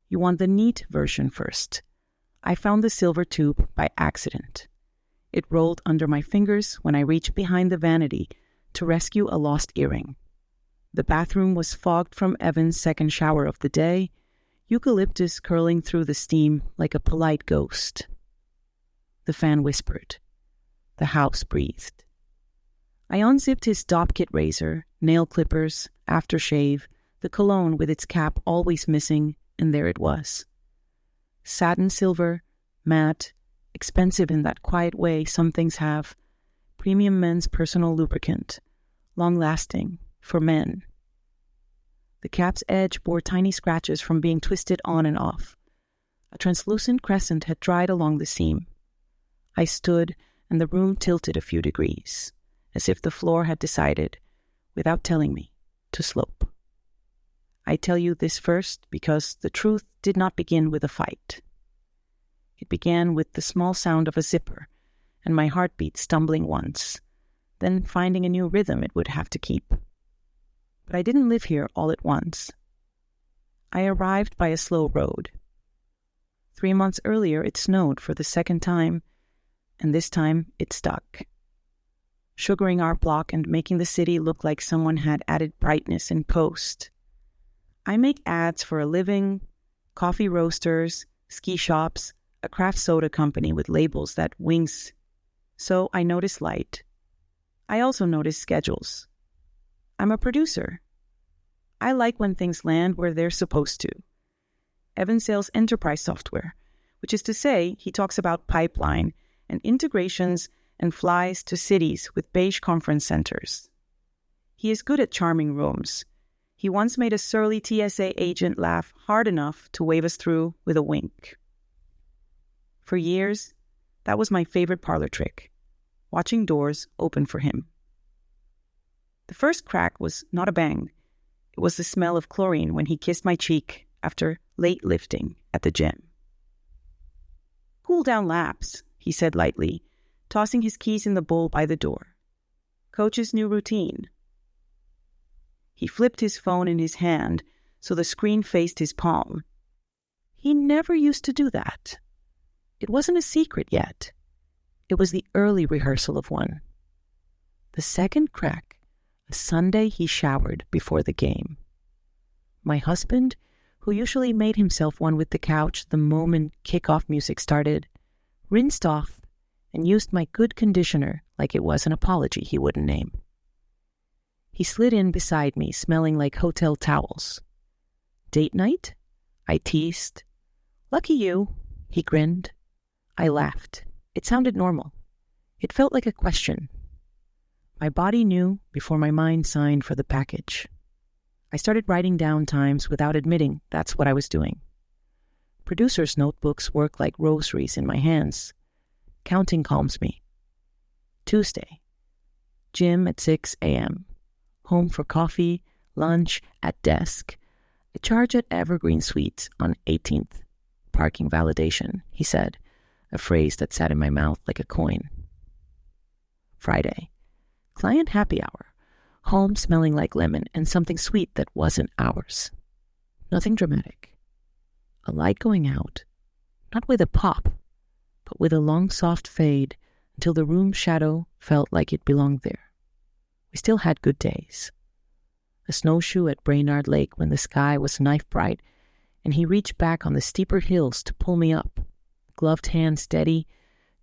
You want the neat version first. I found the silver tube by accident. It rolled under my fingers when I reached behind the vanity to rescue a lost earring. The bathroom was fogged from Evan's second shower of the day, eucalyptus curling through the steam like a polite ghost. The fan whispered. The house breathed. I unzipped his Dopp kit razor, nail clippers, aftershave, the cologne with its cap always missing, and there it was. Satin silver, matte, expensive in that quiet way some things have, premium men's personal lubricant, long-lasting, for men. The cap's edge bore tiny scratches from being twisted on and off. A translucent crescent had dried along the seam. I stood, and the room tilted a few degrees, as if the floor had decided, without telling me, to slope. I tell you this first because the truth did not begin with a fight. It began with the small sound of a zipper, and my heartbeat stumbling once, then finding a new rhythm it would have to keep. But I didn't live here all at once. I arrived by a slow road. 3 months earlier it snowed for the second time, and this time it stuck, sugaring our block and making the city look like someone had added brightness in post. I make ads for a living, coffee roasters, ski shops, a craft soda company with labels that winks. So I notice light. I also notice schedules. I'm a producer. I like when things land where they're supposed to. Evan sells enterprise software, which is to say he talks about pipeline and integrations and flies to cities with beige conference centers. He is good at charming rooms. He once made a surly TSA agent laugh hard enough to wave us through with a wink. For years, that was my favorite parlor trick, watching doors open for him. The first crack was not a bang. It was the smell of chlorine when he kissed my cheek after late lifting at the gym. "Cool down laps," he said lightly, tossing his keys in the bowl by the door. "Coach's new routine." He flipped his phone in his hand so the screen faced his palm. He never used to do that. It wasn't a secret yet. It was the early rehearsal of one. The second crack, a Sunday he showered before the game. My husband, who usually made himself one with the couch the moment kickoff music started, rinsed off and used my good conditioner like it was an apology he wouldn't name. He slid in beside me, smelling like hotel towels. "Date night?" I teased. "Lucky you," he grinned. I laughed. It sounded normal. It felt like a question. My body knew before my mind signed for the package. I started writing down times without admitting that's what I was doing. Producers' notebooks work like rosaries in my hands. Counting calms me. Tuesday. Gym at 6 a.m. Home for coffee, lunch, at desk. A charge at Evergreen Suites on 18th. Parking validation, he said, a phrase that sat in my mouth like a coin. Friday. Client happy hour. Home smelling like lemon and something sweet that wasn't ours. Nothing dramatic. A light going out, not with a pop, but with a long soft fade until the room shadow felt like it belonged there. We still had good days. A snowshoe at Brainerd Lake when the sky was knife bright, and he reached back on the steeper hills to pull me up, gloved hand steady,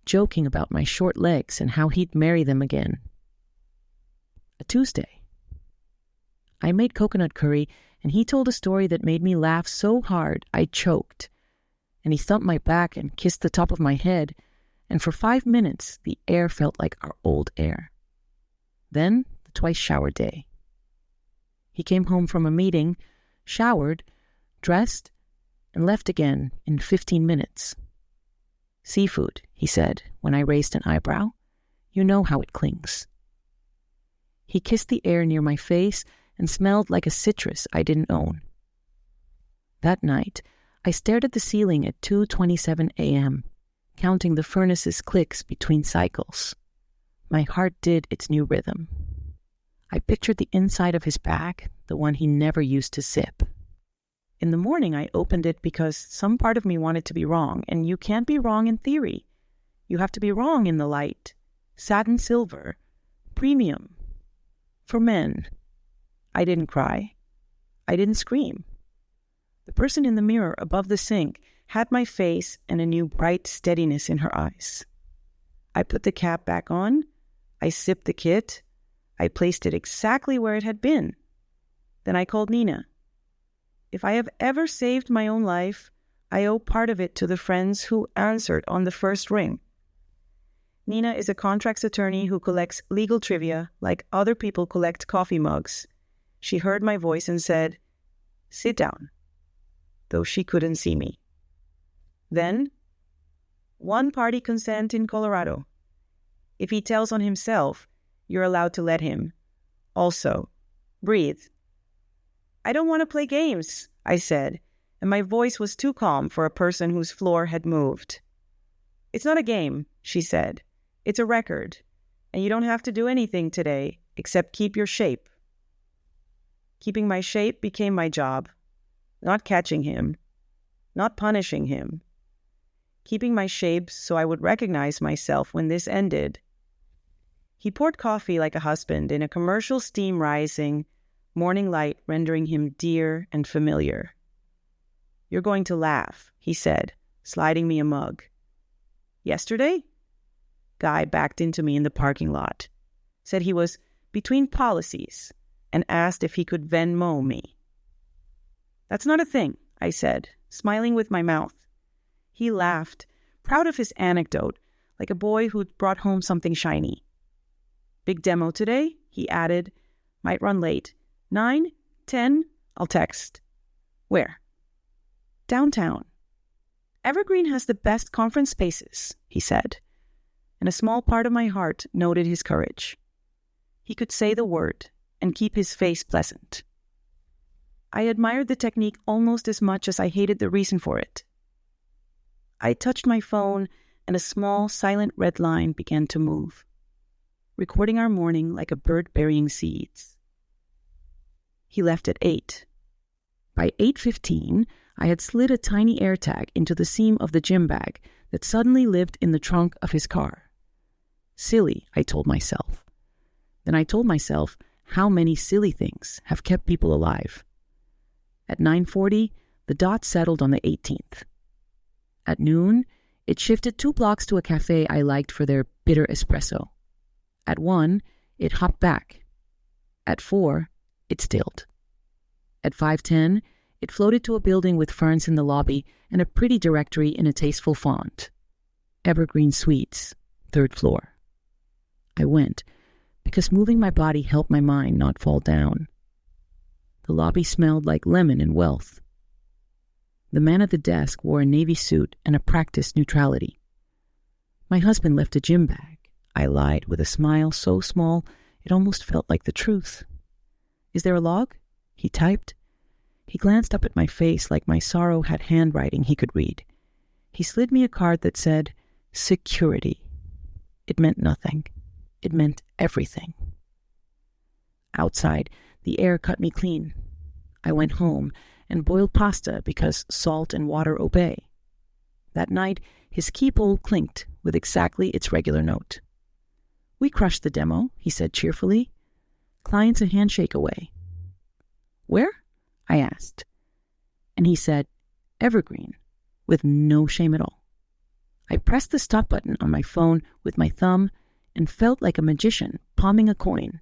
joking about my short legs and how he'd marry them again. A Tuesday. I made coconut curry, and he told a story that made me laugh so hard I choked, and he thumped my back and kissed the top of my head, and for 5 minutes the air felt like our old air. Then the twice shower day. He came home from a meeting, showered, dressed, and left again in 15 minutes. "Seafood," he said when I raised an eyebrow. "You know how it clings." He kissed the air near my face and smelled like a citrus I didn't own. That night, I stared at the ceiling at 2:27 a.m., counting the furnace's clicks between cycles. My heart did its new rhythm. I pictured the inside of his bag, the one he never used to sip. In the morning, I opened it because some part of me wanted to be wrong, and you can't be wrong in theory. You have to be wrong in the light. Satin silver. Premium. For men. I didn't cry. I didn't scream. The person in the mirror above the sink had my face and a new bright steadiness in her eyes. I put the cap back on. I sipped the kit. I placed it exactly where it had been. Then I called Nina. If I have ever saved my own life, I owe part of it to the friends who answered on the first ring. Nina is a contracts attorney who collects legal trivia like other people collect coffee mugs. She heard my voice and said, "Sit down," though she couldn't see me. Then, one-party consent in Colorado. If he tells on himself, you're allowed to let him. Also, breathe. "I don't want to play games," I said, and my voice was too calm for a person whose floor had moved. "It's not a game," she said. "It's a record, and you don't have to do anything today except keep your shape." Keeping my shape became my job. Not catching him. Not punishing him. Keeping my shape so I would recognize myself when this ended. He poured coffee like a husband in a commercial steam rising, morning light rendering him dear and familiar. "You're going to laugh," he said, sliding me a mug. "Yesterday?" Guy backed into me in the parking lot, said he was between policies, and asked if he could Venmo me. "That's not a thing," I said, smiling with my mouth. He laughed, proud of his anecdote, like a boy who'd brought home something shiny. "Big demo today?" he added. "Might run late. 9, 10, I'll text." "Where?" "Downtown. Evergreen has the best conference spaces," he said, and a small part of my heart noted his courage. He could say the word and keep his face pleasant. I admired the technique almost as much as I hated the reason for it. I touched my phone, and a small, silent red line began to move, recording our morning like a bird burying seeds. He left at 8. By 8:15, I had slid a tiny AirTag into the seam of the gym bag that suddenly lived in the trunk of his car. Silly, I told myself. Then I told myself how many silly things have kept people alive. At 9:40, the dot settled on the 18th. At noon, it shifted 2 blocks to a cafe I liked for their bitter espresso. At 1, it hopped back. At 4, it stilled. At 5:10, it floated to a building with ferns in the lobby and a pretty directory in a tasteful font. Evergreen Suites, 3rd floor. I went, because moving my body helped my mind not fall down. The lobby smelled like lemon and wealth. The man at the desk wore a navy suit and a practiced neutrality. "My husband left a gym bag," I lied with a smile so small it almost felt like the truth. "Is there a log?" he typed. He glanced up at my face like my sorrow had handwriting he could read. He slid me a card that said, "Security." It meant nothing. It meant everything. Outside, the air cut me clean. I went home and boiled pasta because salt and water obey. That night, his key bowl clinked with exactly its regular note. "We crushed the demo," he said cheerfully. "Client's a handshake away." "Where?" I asked. And he said, "Evergreen," with no shame at all. I pressed the stop button on my phone with my thumb and felt like a magician palming a coin.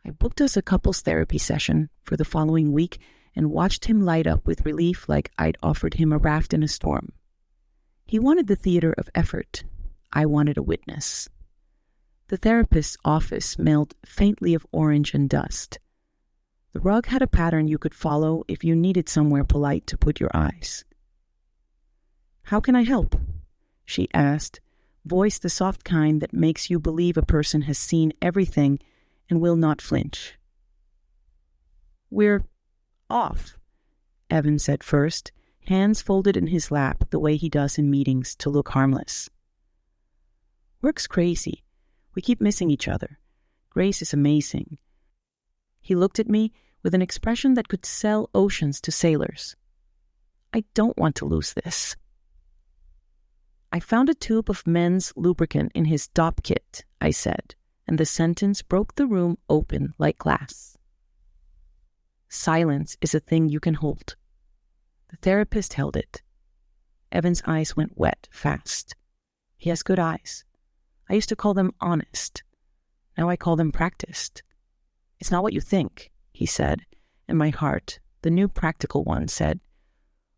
I booked us a couples therapy session for the following week and watched him light up with relief like I'd offered him a raft in a storm. He wanted the theater of effort. I wanted a witness. The therapist's office smelled faintly of orange and dust. The rug had a pattern you could follow if you needed somewhere polite to put your eyes. "How can I help?" she asked, voice the soft kind that makes you believe a person has seen everything and will not flinch. "We're off," Evan said first, hands folded in his lap the way he does in meetings to look harmless. "Work's crazy. We keep missing each other. Grace is amazing." He looked at me with an expression that could sell oceans to sailors. I don't want to lose this. I found a tube of men's lubricant in his DOP kit, I said, and the sentence broke the room open like glass. Silence is a thing you can hold. The therapist held it. Evan's eyes went wet fast. He has good eyes. I used to call them honest. Now I call them practiced. It's not what you think, he said, and my heart, the new practical one, said,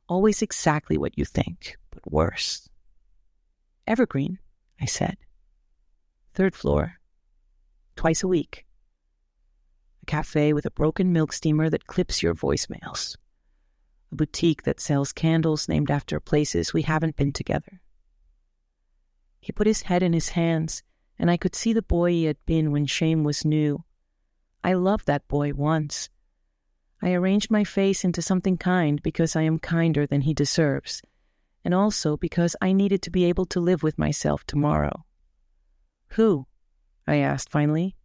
always exactly what you think, but worse. Evergreen, I said. 3rd floor. Twice a week. A cafe with a broken milk steamer that clips your voicemails. A boutique that sells candles named after places we haven't been together. He put his head in his hands, and I could see the boy he had been when shame was new. I loved that boy once. I arranged my face into something kind because I am kinder than he deserves, and also because I needed to be able to live with myself tomorrow. Who? I asked finally.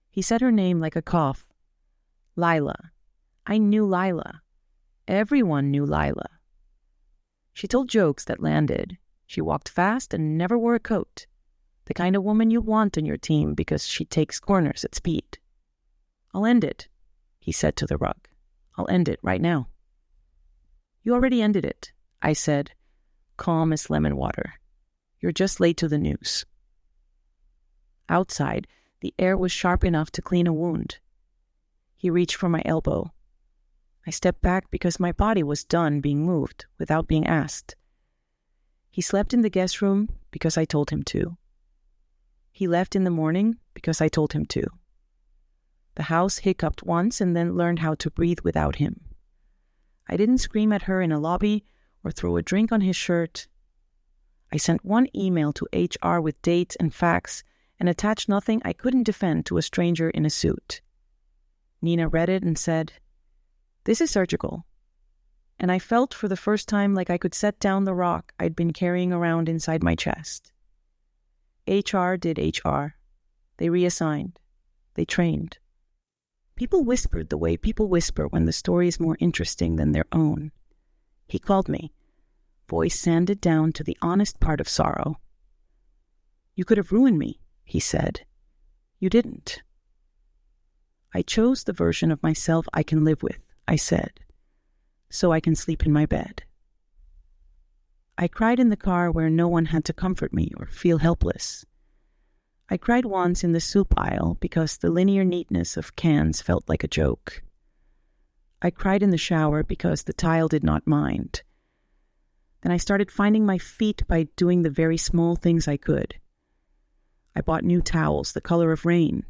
He said her name like a cough. Lila. I knew Lila. Everyone knew Lila. She told jokes that landed. She walked fast and never wore a coat. The kind of woman you want on your team because she takes corners at speed. I'll end it, he said to the rug. I'll end it right now. You already ended it, I said, calm as lemon water. You're just late to the news. Outside, the air was sharp enough to clean a wound. He reached for my elbow. I stepped back because my body was done being moved without being asked. He slept in the guest room because I told him to. He left in the morning because I told him to. The house hiccuped once and then learned how to breathe without him. I didn't scream at her in a lobby or throw a drink on his shirt. I sent one email to HR with dates and facts and attached nothing I couldn't defend to a stranger in a suit. Nina read it and said, "This is surgical." And I felt for the first time like I could set down the rock I'd been carrying around inside my chest. HR did HR. They reassigned. They trained. People whispered the way people whisper when the story is more interesting than their own. He called me, voice sanded down to the honest part of sorrow. "You could have ruined me," he said. "You didn't." "I chose the version of myself I can live with," I said, "so I can sleep in my bed." I cried in the car where no one had to comfort me or feel helpless. I cried once in the soup aisle because the linear neatness of cans felt like a joke. I cried in the shower because the tile did not mind. Then I started finding my feet by doing the very small things I could. I bought new towels the color of rain.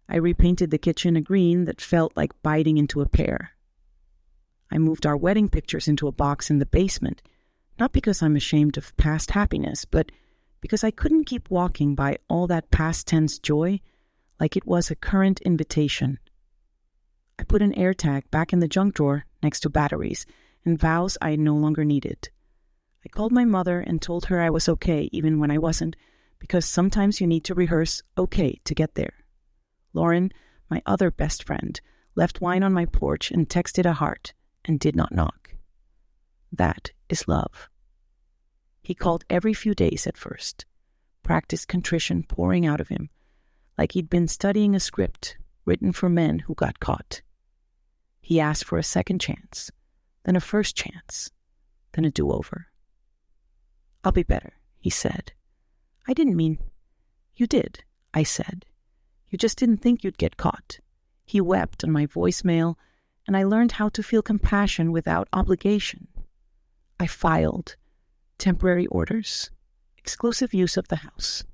I repainted the kitchen a green that felt like biting into a pear. I moved our wedding pictures into a box in the basement, not because I'm ashamed of past happiness, but because I couldn't keep walking by all that past tense joy like it was a current invitation. I put an AirTag back in the junk drawer next to batteries and vows I no longer needed. I called my mother and told her I was okay even when I wasn't, because sometimes you need to rehearse okay to get there. Lauren, my other best friend, left wine on my porch and texted a heart and did not knock. That is love. He called every few days at first, practiced contrition pouring out of him, like he'd been studying a script written for men who got caught. He asked for a second chance, then a first chance, then a do-over. "I'll be better," he said. "I didn't mean..." "You did," I said. "You just didn't think you'd get caught." He wept on my voicemail, and I learned how to feel compassion without obligation. I filed temporary orders, exclusive use of the house.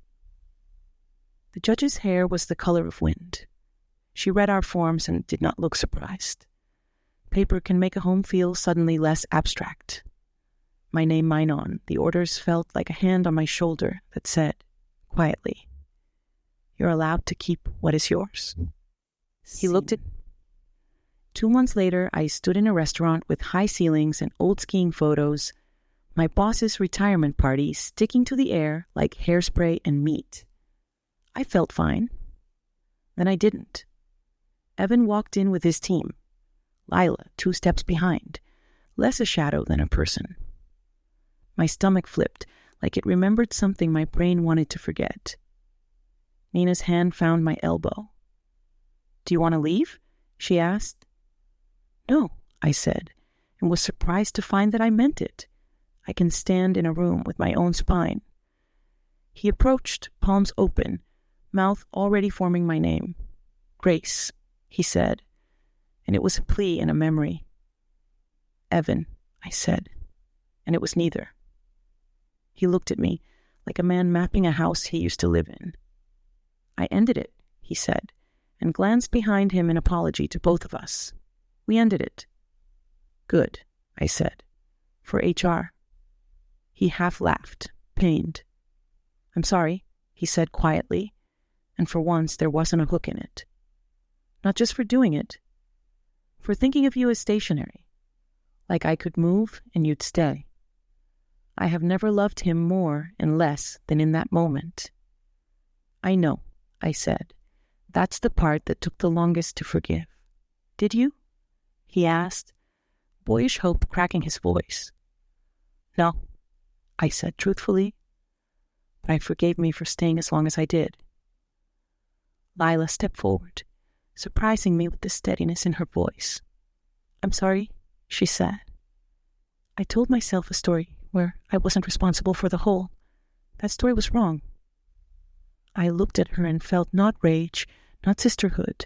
The judge's hair was the color of wind. She read our forms and did not look surprised. Paper can make a home feel suddenly less abstract. My name mine on, the orders felt like a hand on my shoulder that said, quietly, "You're allowed to keep what is yours." He looked at... 2 months later, I stood in a restaurant with high ceilings and old skiing photos, my boss's retirement party sticking to the air like hairspray and meat. I felt fine. Then I didn't. Evan walked in with his team. Lila, 2 steps behind, less a shadow than a person. My stomach flipped, like it remembered something my brain wanted to forget. Nina's hand found my elbow. "Do you want to leave?" she asked. "No," I said, and was surprised to find that I meant it. I can stand in a room with my own spine. He approached, palms open, mouth already forming my name. "Grace," he said, and it was a plea and a memory. "Evan," I said, and it was neither. He looked at me like a man mapping a house he used to live in. "I ended it," he said, and glanced behind him in apology to both of us. "We ended it." "Good," I said, "for HR." He half laughed, pained. "I'm sorry," he said quietly, and for once there wasn't a hook in it. "Not just for doing it, for thinking of you as stationary, like I could move and you'd stay. I have never loved him more and less than in that moment." "I know," I said. "That's the part that took the longest to forgive." "Did you?" he asked, boyish hope cracking his voice. "No," I said truthfully, but I forgave me for staying as long as I did. Lila stepped forward, surprising me with the steadiness in her voice. "I'm sorry," she said. "I told myself a story where I wasn't responsible for the whole. That story was wrong." I looked at her and felt not rage, not sisterhood,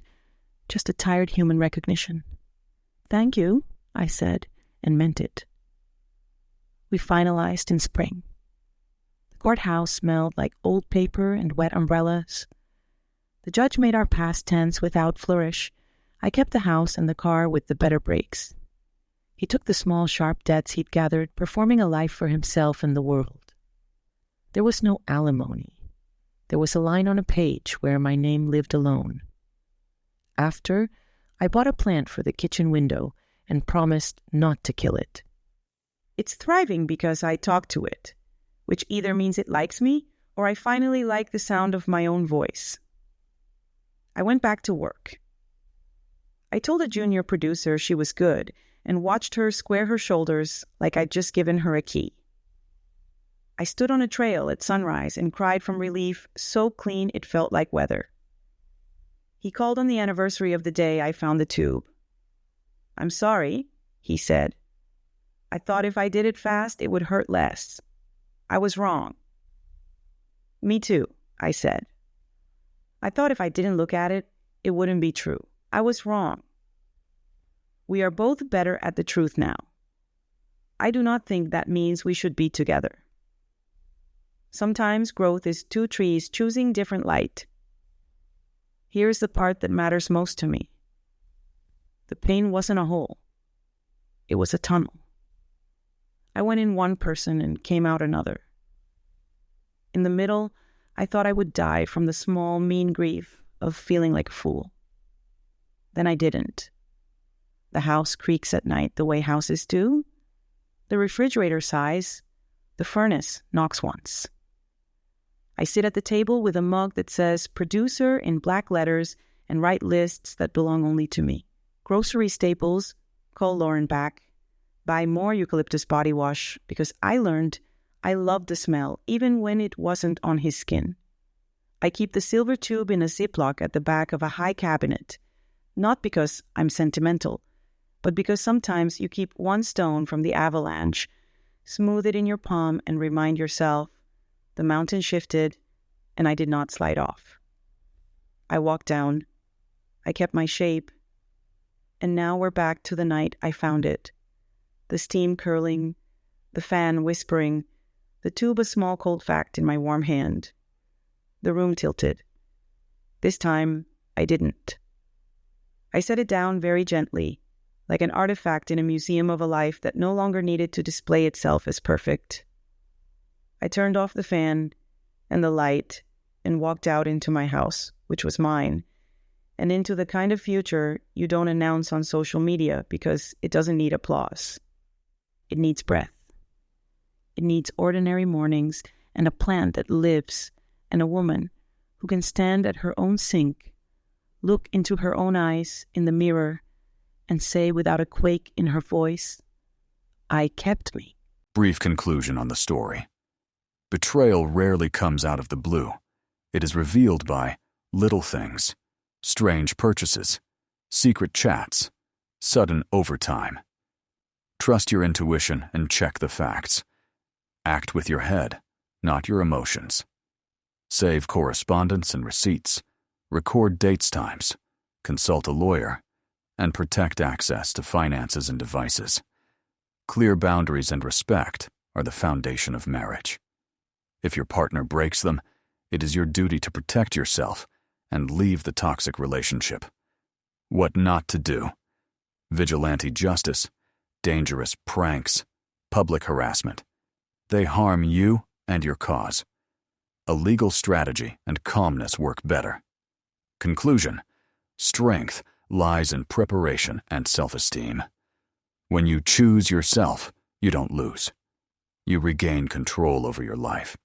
just a tired human recognition. "Thank you," I said, and meant it. We finalized in spring. The courthouse smelled like old paper and wet umbrellas. The judge made our past tense without flourish. I kept the house and the car with the better brakes. He took the small, sharp debts he'd gathered, performing a life for himself and the world. There was no alimony. There was a line on a page where my name lived alone. After, I bought a plant for the kitchen window and promised not to kill it. It's thriving because I talk to it, which either means it likes me or I finally like the sound of my own voice. I went back to work. I told a junior producer she was good and watched her square her shoulders like I'd just given her a key. I stood on a trail at sunrise and cried from relief, so clean it felt like weather. He called on the anniversary of the day I found the tube. "I'm sorry," he said. "I thought if I did it fast, it would hurt less. I was wrong." "Me too," I said. "I thought if I didn't look at it, it wouldn't be true. I was wrong. We are both better at the truth now. I do not think that means we should be together. Sometimes growth is 2 trees choosing different light. Here's the part that matters most to me. The pain wasn't a hole. It was a tunnel. I went in one person and came out another. In the middle, I thought I would die from the small, mean grief of feeling like a fool. Then I didn't. The house creaks at night the way houses do. The refrigerator sighs. The furnace knocks once. I sit at the table with a mug that says producer in black letters and write lists that belong only to me. Grocery staples, call Lauren back. Buy more eucalyptus body wash because I learned I loved the smell even when it wasn't on his skin. I keep the silver tube in a Ziploc at the back of a high cabinet, not because I'm sentimental, but because sometimes you keep one stone from the avalanche, smooth it in your palm and remind yourself, the mountain shifted and I did not slide off. I walked down. I kept my shape. And now we're back to the night I found it. The steam curling, the fan whispering, the tube a small cold fact in my warm hand. The room tilted. This time, I didn't. I set it down very gently, like an artifact in a museum of a life that no longer needed to display itself as perfect. I turned off the fan and the light and walked out into my house, which was mine, and into the kind of future you don't announce on social media because it doesn't need applause. It needs breath. It needs ordinary mornings and a plant that lives and a woman who can stand at her own sink, look into her own eyes in the mirror, and say without a quake in her voice, "I kept me." Brief conclusion on the story. Betrayal rarely comes out of the blue. It is revealed by little things, strange purchases, secret chats, sudden overtime. Trust your intuition and check the facts. Act with your head, not your emotions. Save correspondence and receipts, record dates times, consult a lawyer, and protect access to finances and devices. Clear boundaries and respect are the foundation of marriage. If your partner breaks them, it is your duty to protect yourself and leave the toxic relationship. What not to do: vigilante justice, dangerous pranks, public harassment. They harm you and your cause. A legal strategy and calmness work better. Conclusion: strength lies in preparation and self-esteem. When you choose yourself, you don't lose. You regain control over your life.